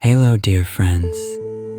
Hello, dear friends.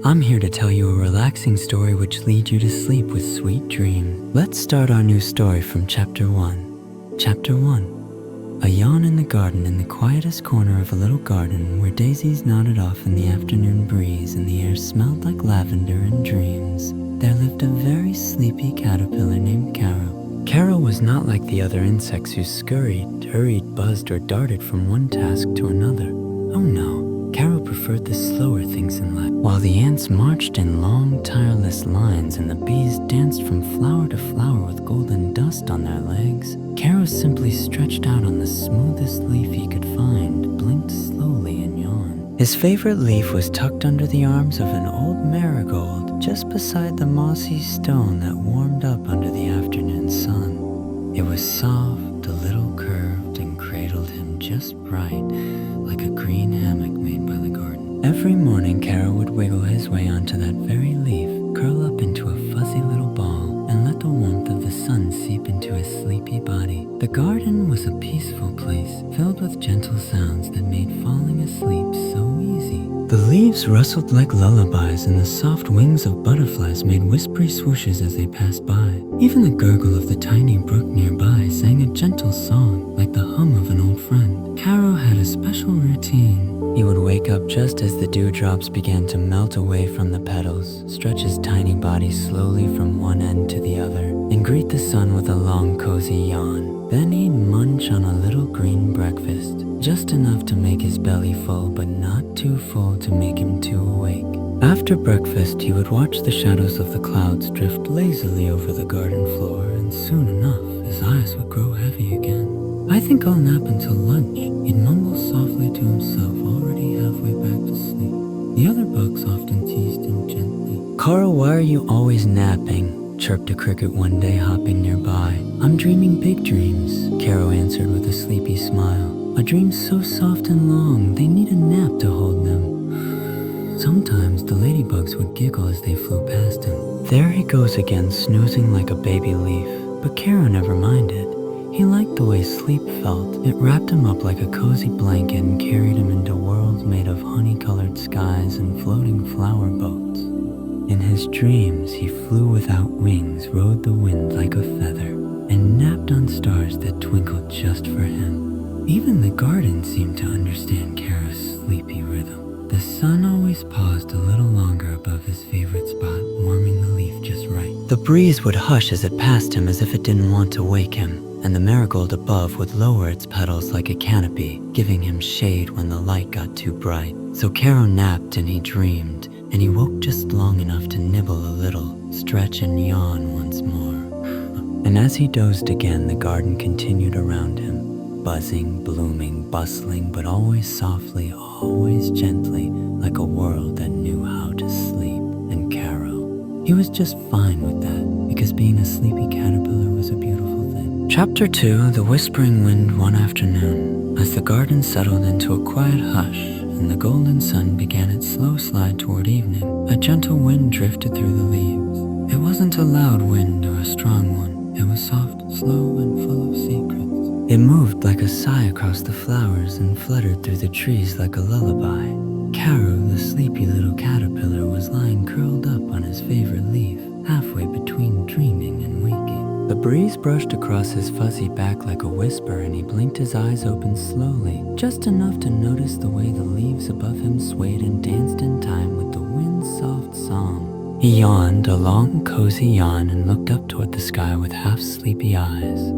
I'm here to tell you a relaxing story which leads you to sleep with sweet dreams. Let's start our new story from Chapter 1. Chapter 1. A yawn in the garden, in the quietest corner of a little garden where daisies nodded off in the afternoon breeze and the air smelled like lavender and dreams. There lived a very sleepy caterpillar named Caro. Caro was not like the other insects who scurried, hurried, buzzed, or darted from one task to another. Oh no. Caro preferred the slower things in life. While the ants marched in long, tireless lines and the bees danced from flower to flower with golden dust on their legs, Caro simply stretched out on the smoothest leaf he could find, blinked slowly and yawned. His favorite leaf was tucked under the arms of an old marigold just beside the mossy stone that warmed up under the afternoon sun. It was soft, a little curved, and cradled him just right, like a green hammock made by the garden. Every morning, Caro would wiggle his way onto that very leaf, curl up into a fuzzy little ball, and let the warmth of the sun seep into his sleepy body. The garden was a peaceful place, filled with gentle sounds that made falling asleep so easy. The leaves rustled like lullabies, and the soft wings of butterflies made whispery swooshes as they passed by. Even the gurgle of the tiny brook nearby sang a gentle song, like the hum of an old friend. Caro had a special routine. He would wake up just as the dewdrops began to melt away from the petals, stretch his tiny body slowly from one end to the other, and greet the sun with a long, cozy yawn. Then he'd munch on a little green breakfast, just enough to make his belly full, but not too full to make him too awake. After breakfast, he would watch the shadows of the clouds drift lazily over the garden floor, and soon enough, his eyes would grow heavy again. "I think I'll nap until lunch," he'd mumble softly to himself, already halfway back to sleep. The other bugs often teased him gently. "Caro, why are you always napping?" chirped a cricket one day hopping nearby. "I'm dreaming big dreams," Caro answered with a sleepy smile. "A dream so soft and long, they need a nap to hold them." Sometimes the ladybugs would giggle as they flew past him. There he goes again, snoozing like a baby leaf. But Caro never minded. He liked the way sleep felt. It wrapped him up like a cozy blanket and carried him into worlds made of honey-colored skies and floating flower boats. In his dreams, he flew without wings, rode the wind like a feather, and napped on stars that twinkled just for him. Even the garden seemed to understand Caro's sleepy rhythm. The sun always paused a little longer above his favorite spot, warming the leaf just right. The breeze would hush as it passed him as if it didn't want to wake him, and the marigold above would lower its petals like a canopy, giving him shade when the light got too bright. So Caro napped and he dreamed, and he woke just long enough to nibble a little, stretch and yawn once more. And as he dozed again, the garden continued around him, buzzing, blooming, bustling, but always softly, always gently, like a world that knew how to sleep. And Caro, he was just fine with that, because being a sleepy caterpillar was a beautiful thing. Chapter 2. The Whispering Wind one afternoon. As the garden settled into a quiet hush, and the golden sun began its slow slide toward evening, a gentle wind drifted through the leaves. It wasn't a loud wind or a strong one. It was soft, slow, and full of secrets. It moved like a sigh across the flowers and fluttered through the trees like a lullaby. Caro, the sleepy little caterpillar, was lying curled up on his favorite leaf, halfway between dreaming and waking. The breeze brushed across his fuzzy back like a whisper, and he blinked his eyes open slowly, just enough to notice the way the leaves above him swayed and danced in time with the wind's soft song. He yawned a long, cozy yawn and looked up toward the sky with half-sleepy eyes.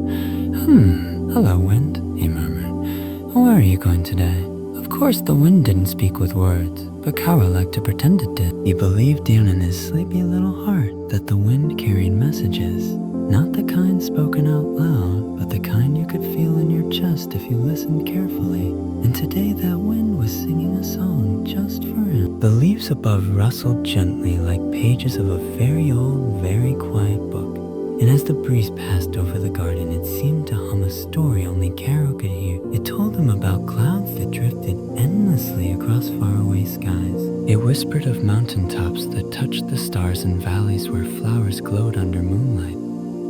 "Hello, wind," he murmured. "Where are you going today?" Of course, the wind didn't speak with words, but Caro liked to pretend it did. He believed down in his sleepy little heart that the wind carried messages. Not the kind spoken out loud, but the kind you could feel in your chest if you listened carefully. And today that wind was singing a song just for him. The leaves above rustled gently like pages of a very old, very quiet book. And as the breeze passed over the garden, it seemed to hum a story only Caro could hear. It told him about clouds that drifted endlessly across faraway skies. It whispered of mountaintops that touched the stars and valleys where flowers glowed under moonlight.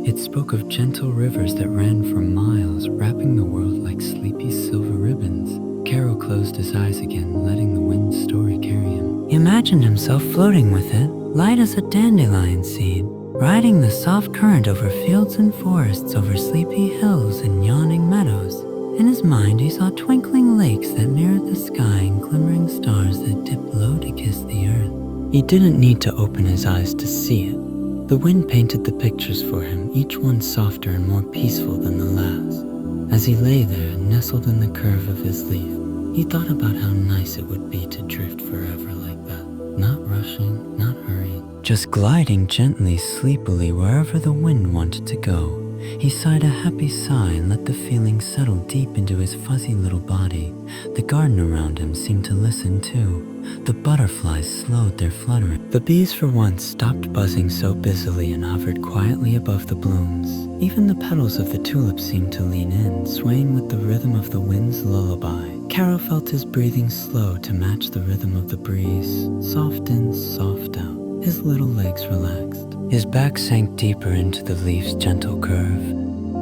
It spoke of gentle rivers that ran for miles, wrapping the world like sleepy silver ribbons. Caro closed his eyes again, letting the wind's story carry him. imagined himself floating with it, light as a dandelion seed, riding the soft current over fields and forests, over sleepy hills and yawning meadows. In his mind, he saw twinkling lakes that mirrored the sky and glimmering stars that dipped low to kiss the earth. He didn't need to open his eyes to see it. The wind painted the pictures for him, each one softer and more peaceful than the last. As he lay there, nestled in the curve of his leaf, he thought about how nice it would be to drift forever like that. Not rushing, not hurried, just gliding gently, sleepily wherever the wind wanted to go. He sighed a happy sigh and let the feeling settle deep into his fuzzy little body. The garden around him seemed to listen too. The butterflies slowed their fluttering. The bees for once stopped buzzing so busily and hovered quietly above the blooms. Even the petals of the tulips seemed to lean in, swaying with the rhythm of the wind's lullaby. Caro felt his breathing slow to match the rhythm of the breeze, soft in, soft out. His little legs relaxed. His back sank deeper into the leaf's gentle curve,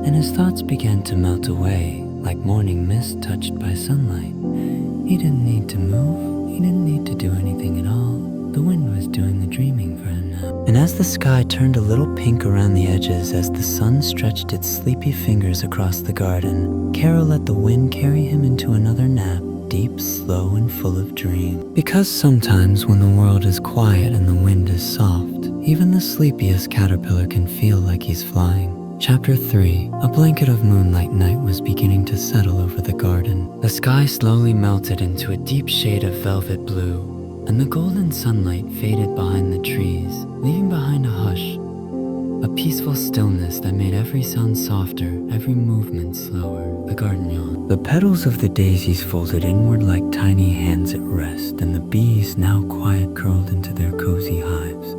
and his thoughts began to melt away like morning mist touched by sunlight. He didn't need to move. He didn't need to do anything at all. The wind was doing the dreaming for him now. And as the sky turned a little pink around the edges, as the sun stretched its sleepy fingers across the garden, Caro let the wind carry him into another nap, deep, slow, and full of dream. Because sometimes when the world is quiet and the wind is soft, even the sleepiest caterpillar can feel like he's flying. Chapter 3. A blanket of moonlight night was beginning to settle over the garden. The sky slowly melted into a deep shade of velvet blue, and the golden sunlight faded behind the trees, leaving behind a hush, a peaceful stillness that made every sound softer, every movement slower. The garden yawned. The petals of the daisies folded inward like tiny hands at rest, and the bees, now quiet, curled into their cozy hives.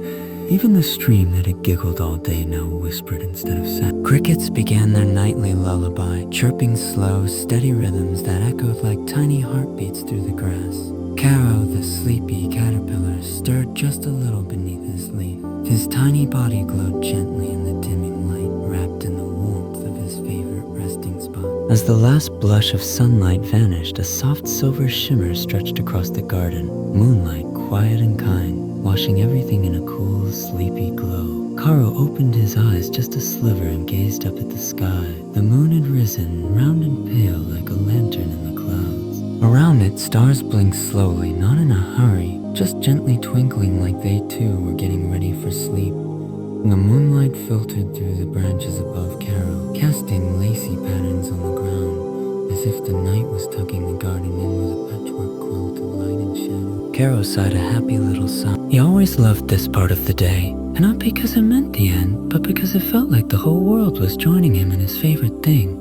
Even the stream that had giggled all day now whispered instead of sang. Crickets began their nightly lullaby, chirping slow, steady rhythms that echoed like tiny heartbeats through the grass. Caro, the sleepy caterpillar, stirred just a little beneath his leaf. His tiny body glowed gently in the dimming light, wrapped in the warmth of his favorite resting spot. As the last blush of sunlight vanished, a soft silver shimmer stretched across the garden, moonlight quiet and kind, washing everything in a cool, sleepy glow. Caro opened his eyes just a sliver and gazed up at the sky. The moon had risen, round and pale like a lantern in the clouds. Around it, stars blinked slowly, not in a hurry, just gently twinkling like they too were getting ready for sleep. The moonlight filtered through the branches above Caro, casting lacy patterns on the ground, as if the night was tucking the garden in with a patchwork quilt of light and shadow. Caro sighed a happy little sigh. He always loved this part of the day, and not because it meant the end, but because it felt like the whole world was joining him in his favorite thing,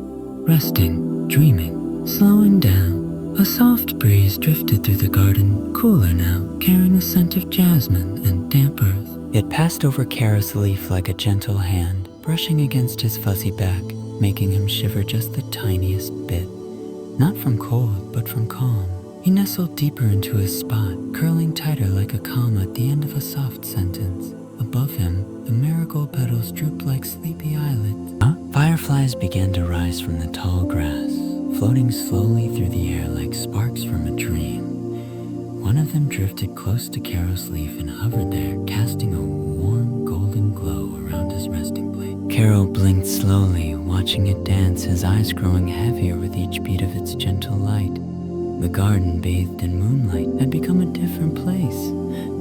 resting, dreaming, slowing down. A soft breeze drifted through the garden, cooler now, carrying a scent of jasmine and damp earth. It passed over Caro's leaf like a gentle hand, brushing against his fuzzy back, making him shiver just the tiniest bit. Not from cold, but from calm. He nestled deeper into his spot, curling tighter like a comma at the end of a soft sentence. Above him, the marigold petals drooped like sleepy eyelids. Fireflies began to rise from the tall grass, floating slowly through the air like sparks from a dream. One of them drifted close to Caro's leaf and hovered there, casting a warm golden glow around his resting place. Caro blinked slowly, watching it dance, his eyes growing heavier with each beat of its gentle light. The garden, bathed in moonlight, had become a different place.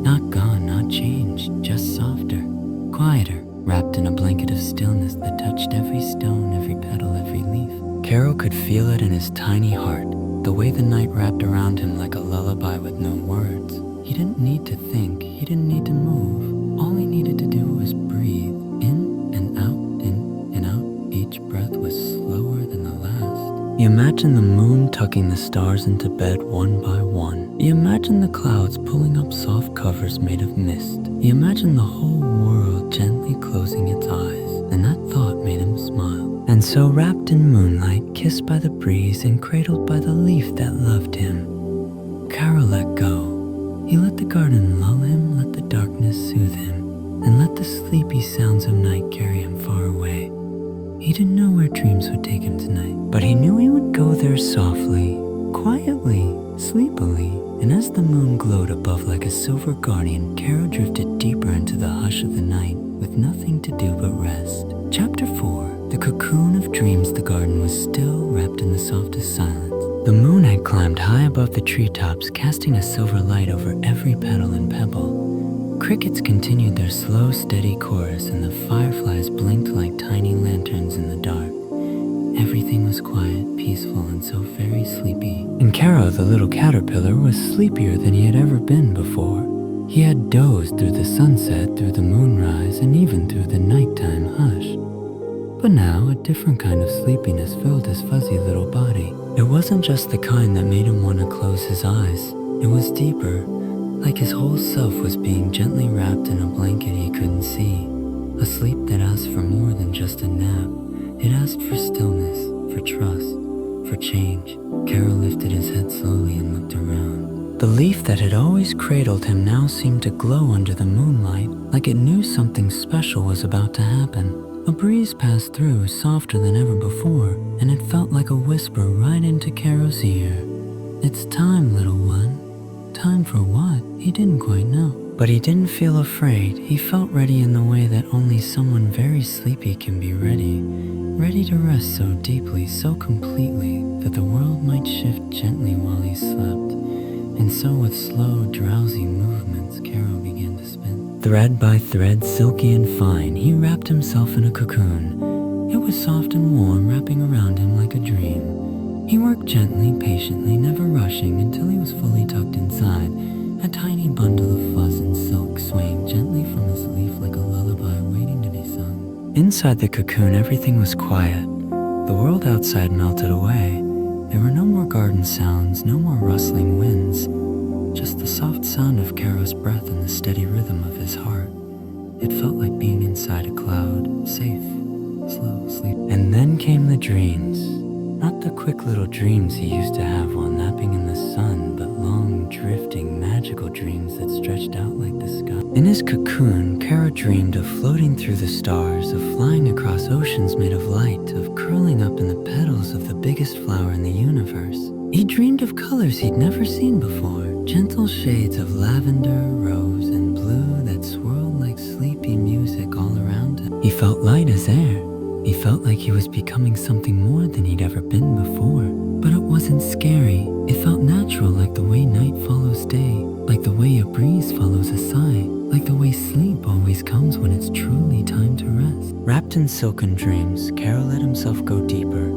Not gone, not changed, just softer, quieter, wrapped in a blanket of stillness that touched every stone, every petal, every leaf. Caro could feel it in his tiny heart, the way the night wrapped around him like a lullaby with no words. He didn't need to think, he didn't need to move. All he needed to do was breathe, in and out. Each breath was slower than the last. He imagined the moon tucking the stars into bed one by one. He imagined the clouds pulling up soft covers made of mist. He imagined the whole world gently closing its eyes, and that thought made him smile. And so, wrapped in moonlight, kissed by the breeze, and cradled by the leaf that loved him, Caro let go. He let the garden lull him, let the darkness soothe him, and let the sleepy sounds of night carry him far away. He didn't know where dreams would take him tonight, but he knew he would go there softly, quietly, sleepily, and as the moon glowed above like a silver guardian, Caro drifted deeper into the hush of the night with nothing to do but rest. Chapter 4. The cocoon of dreams. The garden was still, wrapped in the softest silence. The moon had climbed high above the treetops, casting a silver light over every petal and pebble. Crickets continued their slow, steady chorus, and the fireflies blinked like tiny lanterns in the dark. Everything was quiet, peaceful, and so very sleepy. And Caro, the little caterpillar, was sleepier than he had ever been before. He had dozed through the sunset, through the moonrise, and even through the nighttime hush. But now, a different kind of sleepiness filled his fuzzy little body. It wasn't just the kind that made him want to close his eyes. It was deeper, like his whole self was being gently wrapped in a blanket he couldn't see. A sleep that asked for more than just a nap. It asked for stillness, for trust, for change. Caro lifted his head slowly and looked around. The leaf that had always cradled him now seemed to glow under the moonlight, like it knew something special was about to happen. A breeze passed through, softer than ever before, and it felt like a whisper right into Caro's ear. "It's time, little one." Time for what? He didn't quite know. But he didn't feel afraid. He felt ready in the way that only someone very sleepy can be ready. Ready to rest so deeply, so completely, that the world might shift gently while he slept. And so with slow, drowsy movements, Caro began to spin. Thread by thread, silky and fine, he wrapped himself in a cocoon. It was soft and warm, wrapping around him like a dream. He worked gently, patiently, never rushing, until he was fully tucked inside, a tiny bundle of fuzz and silk swaying gently from his leaf like a lullaby waiting to be sung. Inside the cocoon, everything was quiet. The world outside melted away. There were no more garden sounds, no more rustling winds, just the soft sound of Caro's breath and the steady rhythm of his heart. It felt like being inside a cloud, safe, slow, sleep. And then came the dreams. Not the quick little dreams he used to have while napping in the sun, but long, drifting, magical dreams that stretched out like the sky. In his cocoon, Caro dreamed of floating through the stars, of flying across oceans made of light, of curling up in the petals of the biggest flower in the universe. He dreamed of colors he'd never seen before, gentle shades of lavender, rose, and blue that swirled like sleepy music all around him. He felt light as air. He felt like he was becoming something more than he'd ever been before. But it wasn't scary. It felt natural, like the way night follows day, like the way a breeze follows a sigh, like the way sleep always comes when it's truly time to rest. Wrapped in silken dreams, Caro let himself go deeper.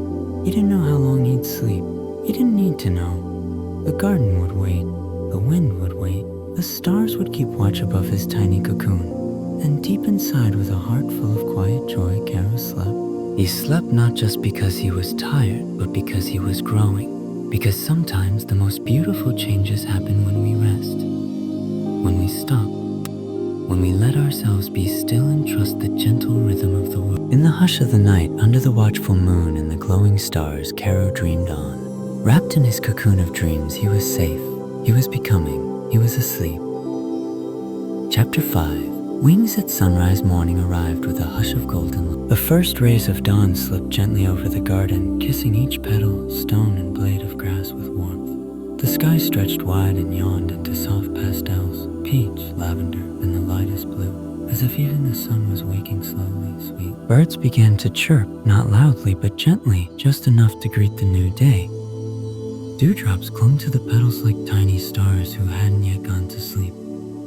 He didn't know how long he'd sleep. He didn't need to know. The garden would wait. The wind would wait. The stars would keep watch above his tiny cocoon. And deep inside, with a heart full of quiet joy, Caro slept. He slept not just because he was tired, but because he was growing. Because sometimes the most beautiful changes happen when we rest, when we stop, when we let ourselves be still and trust the gentle rhythm of the world. In the hush of the night, under the watchful moon and the glowing stars, Caro dreamed on. Wrapped in his cocoon of dreams, he was safe. He was becoming. He was asleep. Chapter 5. Wings at sunrise morning arrived with a hush of golden light. The first rays of dawn slipped gently over the garden, kissing each petal, stone, and blade of grass with warmth. The sky stretched wide and yawned into soft pastels, peach, lavender, and the lightest blue, as if even the sun was waking slowly, sweet. Birds began to chirp, not loudly but gently, just enough to greet the new day. Dewdrops clung to the petals like tiny stars who hadn't yet gone to sleep.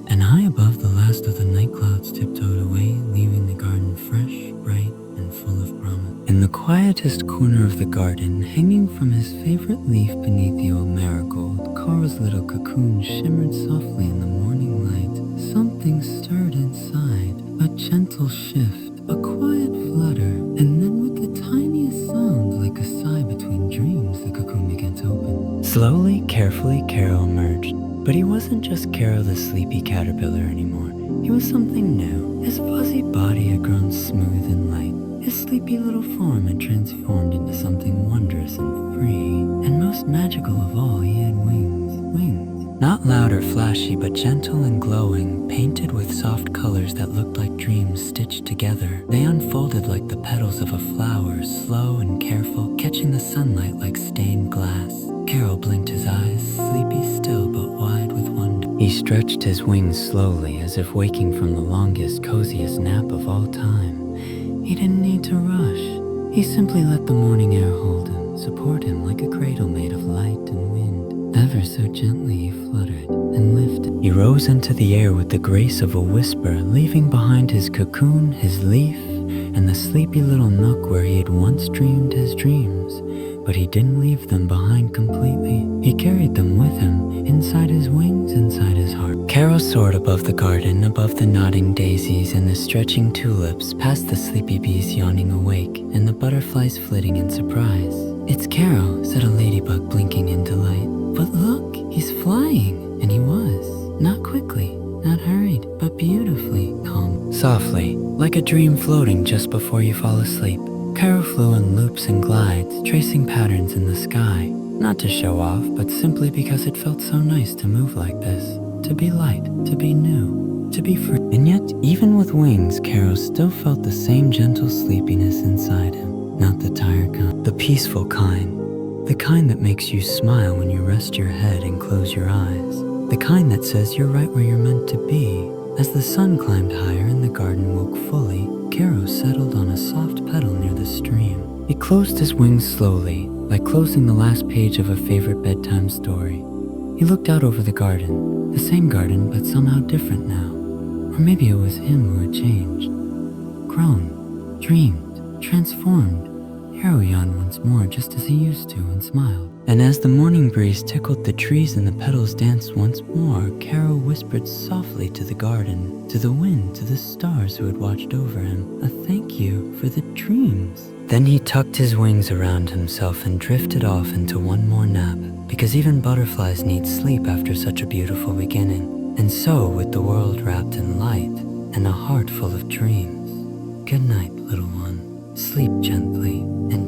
And high above, the last of the night clouds tiptoed away, leaving the garden fresh, bright, and full of promise. In the quietest corner of the garden, hanging from his favorite leaf beneath the old marigold, Caro's little cocoon shimmered softly in the morning light. Something stirred inside, a gentle shift, a quiet flutter, and then with the tiniest sound, like a sigh between dreams, the cocoon began to open. Slowly, carefully, Caro emerged. But he wasn't just Caro the sleepy caterpillar anymore. He was something new. His fuzzy body had grown smooth and light. His sleepy little form had transformed into something wondrous and free. And most magical of all, he had wings. Wings. Not loud or flashy, but gentle and glowing, painted with soft colors that looked like dreams stitched together. They unfolded like the petals of a flower, slow and careful, catching the sunlight like stained glass. Caro blinked his eyes, sleepy still but wide with wonder. He stretched his wings slowly as if waking from the longest, coziest nap of all time. He didn't need to rush. He simply let the morning air hold him, support him like a cradle made of light and wind. Ever so gently he fluttered and lifted. He rose into the air with the grace of a whisper, leaving behind his cocoon, his leaf, and the sleepy little nook where he had once dreamed his dreams. But he didn't leave them behind completely. He carried them with him, inside his wings, inside his heart. Caro soared above the garden, above the nodding daisies and the stretching tulips, past the sleepy bees yawning awake, and the butterflies flitting in surprise. "It's Caro," said a ladybug blinking in delight. "But look, he's flying!" And he was. Not quickly, not hurried, but beautifully calm. Softly, like a dream floating just before you fall asleep. Caro flew in loops and glides, tracing patterns in the sky, not to show off, but simply because it felt so nice to move like this, to be light, to be new, to be free. And yet, even with wings, Caro still felt the same gentle sleepiness inside him, not the tired kind, the peaceful kind, the kind that makes you smile when you rest your head and close your eyes, the kind that says you're right where you're meant to be. As the sun climbed higher and the garden woke fully, Caro settled on a soft petal near the stream. He closed his wings slowly, like closing the last page of a favorite bedtime story. He looked out over the garden, the same garden but somehow different now. Or maybe it was him who had changed. Grown, dreamed, transformed. Caro yawned once more just as he used to and smiled. And as the morning breeze tickled the trees and the petals danced once more, Caro whispered softly to the garden, to the wind, to the stars who had watched over him, a thank you for the dreams. Then he tucked his wings around himself and drifted off into one more nap, because even butterflies need sleep after such a beautiful beginning. And so, with the world wrapped in light and a heart full of dreams, good night, little one. Sleep gently and